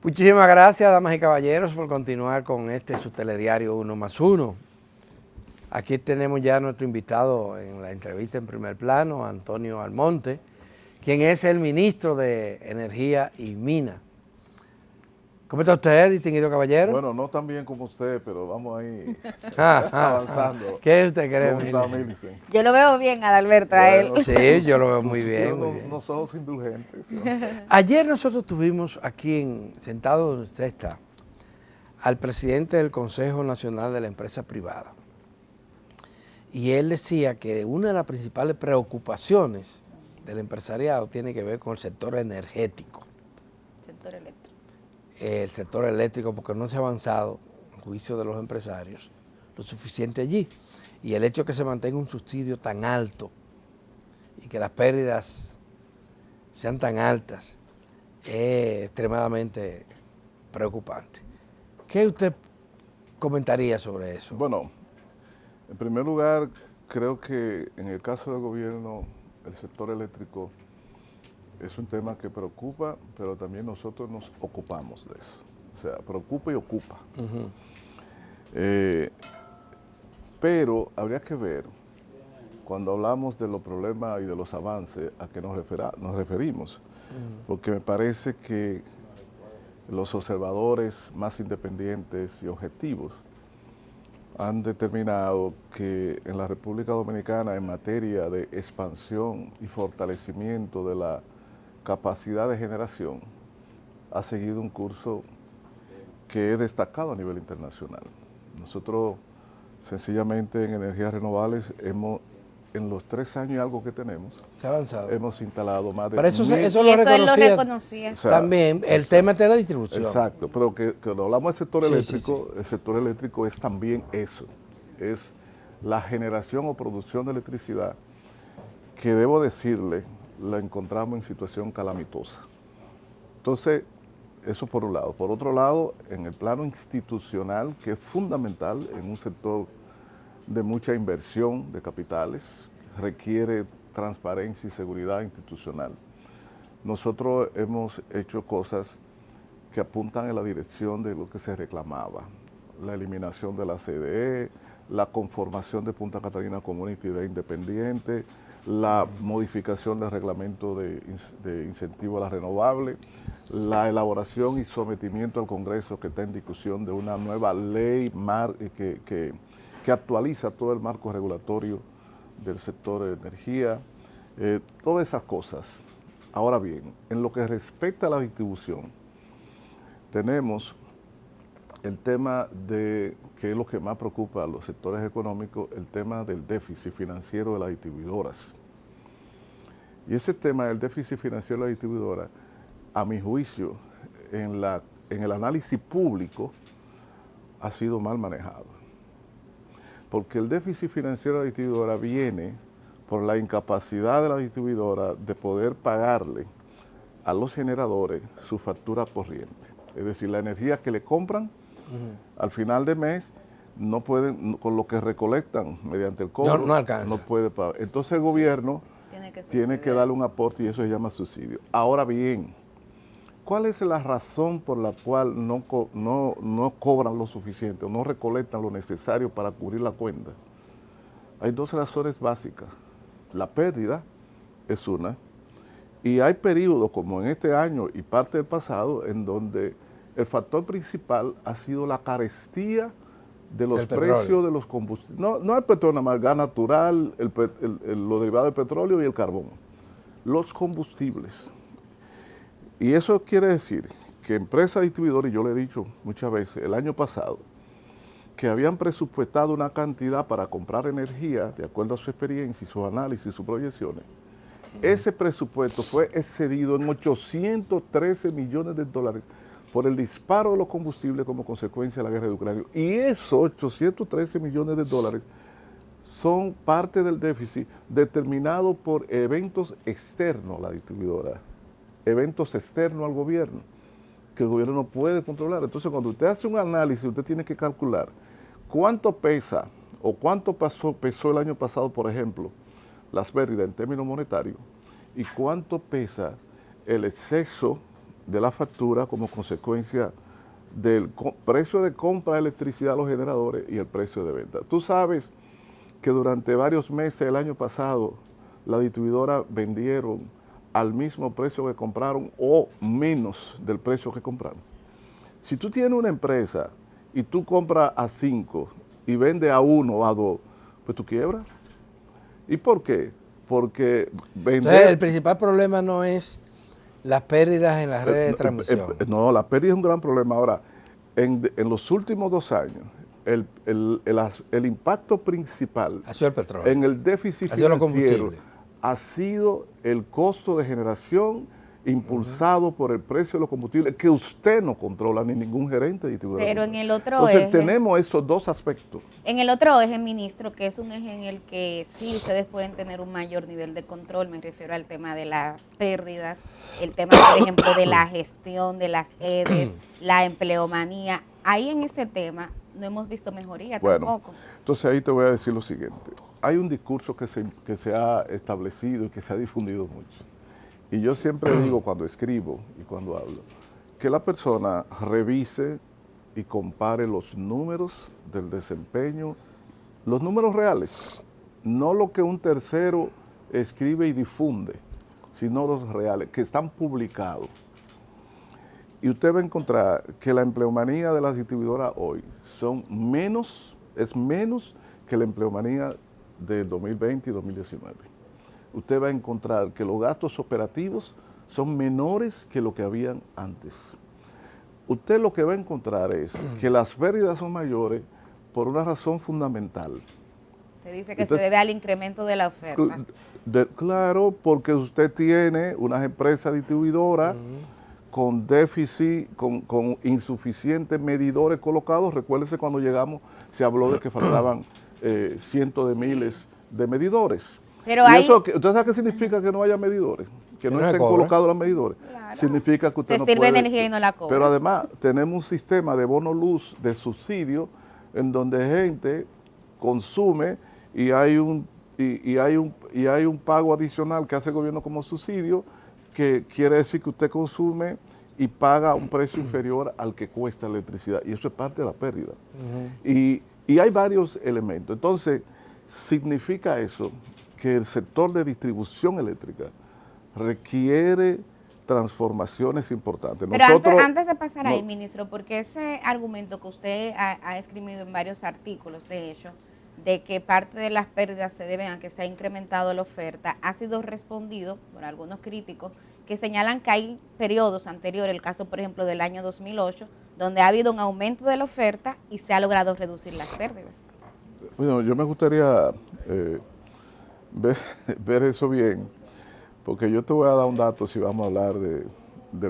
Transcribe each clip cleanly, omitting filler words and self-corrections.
Muchísimas gracias, damas y caballeros, por continuar con su telediario 1+1. Aquí tenemos ya a nuestro invitado en la entrevista en primer plano, Antonio Almonte, quien es el ministro de Energía y Minas. ¿Cómo está usted, distinguido caballero? Bueno, no tan bien como usted, pero vamos ahí avanzando. avanzando. ¿Qué usted cree, ¿Cómo está, Millicent? Millicent? Yo lo veo bien, Adalberto, a él. Bueno, Sí, yo lo veo muy Tiene bien, muy bien. unos ojos indulgentes, ¿no? Ayer nosotros tuvimos aquí, sentado donde usted está, al presidente del Consejo Nacional de la Empresa Privada. Y él decía que una de las principales preocupaciones del empresariado tiene que ver con el sector energético. Sector eléctrico. El sector eléctrico, porque no se ha avanzado, en juicio de los empresarios, lo suficiente allí. Y el hecho de que se mantenga un subsidio tan alto y que las pérdidas sean tan altas es extremadamente preocupante. ¿Qué usted comentaría sobre eso? Bueno, en primer lugar, creo que en el caso del gobierno, el sector eléctrico es un tema que preocupa, pero también nosotros nos ocupamos de eso. O sea, preocupa y ocupa. Pero habría que ver, cuando hablamos de los problemas y de los avances, a qué nos referimos. Porque me parece que los observadores más independientes y objetivos han determinado que en la República Dominicana, en materia de expansión y fortalecimiento de la capacidad de generación, ha seguido un curso que es destacado a nivel internacional. Nosotros, sencillamente, en energías renovables, en los 3 años y algo que tenemos, se ha avanzado. Hemos instalado más de... Pero eso Él lo reconocía. O sea, también el tema de la distribución. Exacto, pero que cuando hablamos del sector Sí, eléctrico, sí. el sector eléctrico es también eso, es la generación o producción de electricidad que, debo decirle, la encontramos en situación calamitosa. Entonces, eso por un lado. Por otro lado, en el plano institucional, que es fundamental en un sector de mucha inversión de capitales, requiere transparencia y seguridad institucional. Nosotros hemos hecho cosas que apuntan en la dirección de lo que se reclamaba: la eliminación de la CDE, la conformación de Punta Catalina como una entidad independiente, la modificación del reglamento de incentivo a la renovable, la elaboración y sometimiento al Congreso, que está en discusión, de una nueva ley que actualiza todo el marco regulatorio del sector de energía, todas esas cosas. Ahora bien, en lo que respecta a la distribución, tenemos el tema de, que es lo que más preocupa a los sectores económicos, el tema del déficit financiero de las distribuidoras. Y ese tema del déficit financiero de las distribuidoras, a mi juicio, en el análisis público, ha sido mal manejado. Porque el déficit financiero de la distribuidora viene por la incapacidad de la distribuidora de poder pagarle a los generadores su factura corriente. Es decir, la energía que le compran al final de mes, no pueden, con lo que recolectan mediante el cobro, no alcanza. No puede pagar. Entonces el gobierno tiene que darle un aporte, y eso se llama subsidio. Ahora bien, ¿cuál es la razón por la cual no cobran lo suficiente o no recolectan lo necesario para cubrir la cuenta? Hay 2 razones básicas. La pérdida es una, y hay periodos como en este año y parte del pasado en donde el factor principal ha sido la carestía de los precios de los combustibles. No el petróleo nada más, el gas natural, lo derivado del petróleo y el carbón. Los combustibles. Y eso quiere decir que empresas distribuidoras, y yo le he dicho muchas veces, el año pasado, que habían presupuestado una cantidad para comprar energía, de acuerdo a su experiencia y sus análisis y sus proyecciones, ese presupuesto fue excedido en 813 millones de dólares por el disparo de los combustibles como consecuencia de la guerra de Ucrania. Y esos 813 millones de dólares son parte del déficit determinado por eventos externos a la distribuidora, eventos externos al gobierno, que el gobierno no puede controlar. Entonces, cuando usted hace un análisis, usted tiene que calcular cuánto pesa o cuánto pesó el año pasado, por ejemplo, las pérdidas en términos monetarios, y cuánto pesa el exceso de la factura como consecuencia del precio de compra de electricidad a los generadores y el precio de venta. Tú sabes que durante varios meses del año pasado la distribuidora vendieron al mismo precio que compraron o menos del precio que compraron. Si tú tienes una empresa y tú compras a 5 y vendes a 1 o a 2, pues tú quiebras. ¿Y por qué? Porque vender... Entonces, el principal problema no es las pérdidas en las redes de transmisión. No, la pérdida es un gran problema. Ahora, en los últimos 2 años, el impacto principal ha sido el petróleo, en el déficit financiero ha sido el costo de generación impulsado por el precio de los combustibles, que usted no controla, ni ningún gerente de distribuidora. Pero en el otro Entonces, eje, tenemos esos dos aspectos. En el otro eje, ministro, que es un eje en el que sí ustedes pueden tener un mayor nivel de control, me refiero al tema de las pérdidas, el tema, por ejemplo, de la gestión de las EDES, la empleomanía. Ahí en ese tema no hemos visto mejoría tampoco. Entonces ahí te voy a decir lo siguiente. Hay un discurso que se ha establecido y que se ha difundido mucho. Y yo siempre digo cuando escribo y cuando hablo, que la persona revise y compare los números del desempeño, los números reales, no lo que un tercero escribe y difunde, sino los reales, que están publicados. Y usted va a encontrar que la empleomanía de las distribuidoras hoy es menos que la empleomanía del 2020 y 2019. Usted va a encontrar que los gastos operativos son menores que lo que habían antes. Usted lo que va a encontrar es que las pérdidas son mayores por una razón fundamental. Usted dice que se debe al incremento de la oferta. Claro, porque usted tiene unas empresas distribuidoras con déficit, con insuficientes medidores colocados. Recuérdese cuando llegamos se habló de que faltaban cientos de miles de medidores. Pero y eso, ¿usted sabe qué significa que no haya medidores? Que no estén colocados los medidores. Claro. Significa que usted no puede... Se sirve energía y no la cobra. Pero además tenemos un sistema de bono luz, de subsidio, en donde gente consume y hay un pago adicional que hace el gobierno como subsidio, que quiere decir que usted consume y paga un precio inferior al que cuesta la electricidad. Y eso es parte de la pérdida. Y hay varios elementos. Entonces, significa eso que el sector de distribución eléctrica requiere transformaciones importantes. Pero antes de pasar ahí, ministro, porque ese argumento que usted ha escrito en varios artículos, de hecho, de que parte de las pérdidas se deben a que se ha incrementado la oferta, ha sido respondido por algunos críticos que señalan que hay periodos anteriores, el caso, por ejemplo, del año 2008, donde ha habido un aumento de la oferta y se ha logrado reducir las pérdidas. Bueno, yo me gustaría ver eso bien, porque yo te voy a dar un dato si vamos a hablar de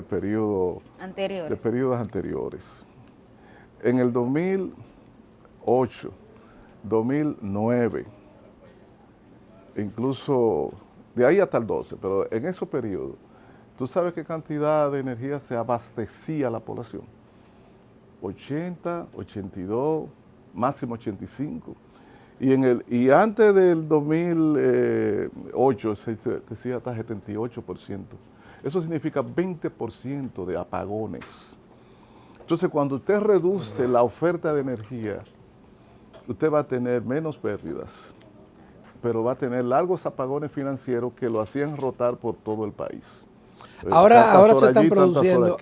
periodos anteriores. En el 2008, 2009, incluso de ahí hasta el 12, pero en esos periodos, ¿tú sabes qué cantidad de energía se abastecía a la población? 80, 82, máximo 85. Y antes del 2008 se decía hasta 78%. Eso significa 20% de apagones. Entonces, cuando usted reduce la oferta de energía, usted va a tener menos pérdidas, pero va a tener largos apagones financieros que lo hacían rotar por todo el país. Ahora se están produciendo.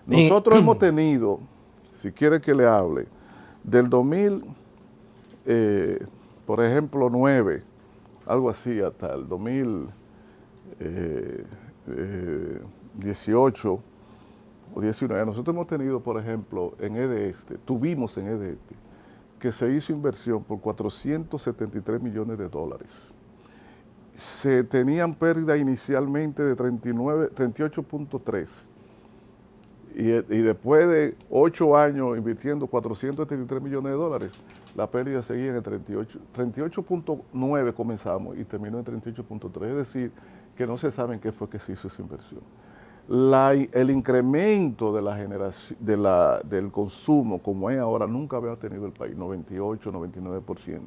Nosotros hemos tenido, si quiere que le hable, del 2000, por ejemplo, 9, algo así, hasta el 2018 o 19. Nosotros hemos tenido, por ejemplo, tuvimos en EDESTE, que se hizo inversión por $473 millones. Se tenían pérdida inicialmente de 38.3 y después de 8 años invirtiendo $473 millones, la pérdida seguía en el 38.9 comenzamos y terminó en 38.3, es decir, que no se sabe en qué fue que se hizo esa inversión. El incremento de la generación, del consumo, como es ahora, nunca había tenido el país, 98, 99%.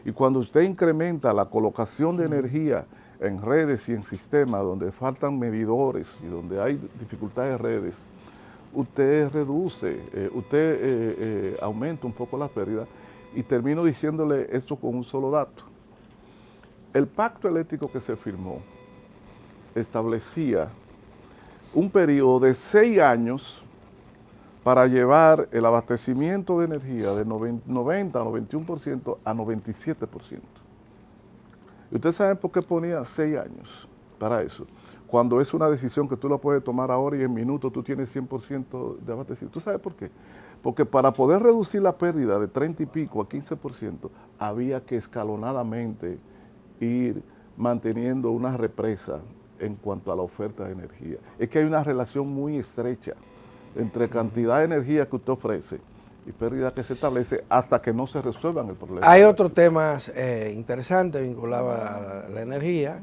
Y cuando usted incrementa la colocación de energía en redes y en sistemas donde faltan medidores y donde hay dificultades de redes, usted reduce, aumenta un poco la pérdida. Y termino diciéndole esto con un solo dato. El pacto eléctrico que se firmó establecía un periodo de 6 años para llevar el abastecimiento de energía de 90 a 91% a 97%. ¿Y ustedes saben por qué ponía 6 años para eso? Cuando es una decisión que tú la puedes tomar ahora y en minutos tú tienes 100% de abastecimiento. ¿Tú sabes por qué? Porque para poder reducir la pérdida de 30 y pico a 15%, había que escalonadamente ir manteniendo una represa en cuanto a la oferta de energía. Es que hay una relación muy estrecha entre cantidad de energía que usted ofrece y pérdida que se establece hasta que no se resuelvan el problema. Hay otros temas interesantes vinculados a la energía,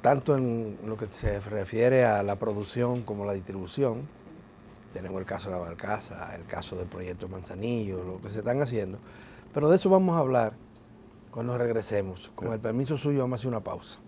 tanto en lo que se refiere a la producción como la distribución. Tenemos el caso de la Barcaza, el caso del proyecto Manzanillo, lo que se están haciendo. Pero de eso vamos a hablar cuando regresemos. Con el permiso suyo, vamos a hacer una pausa.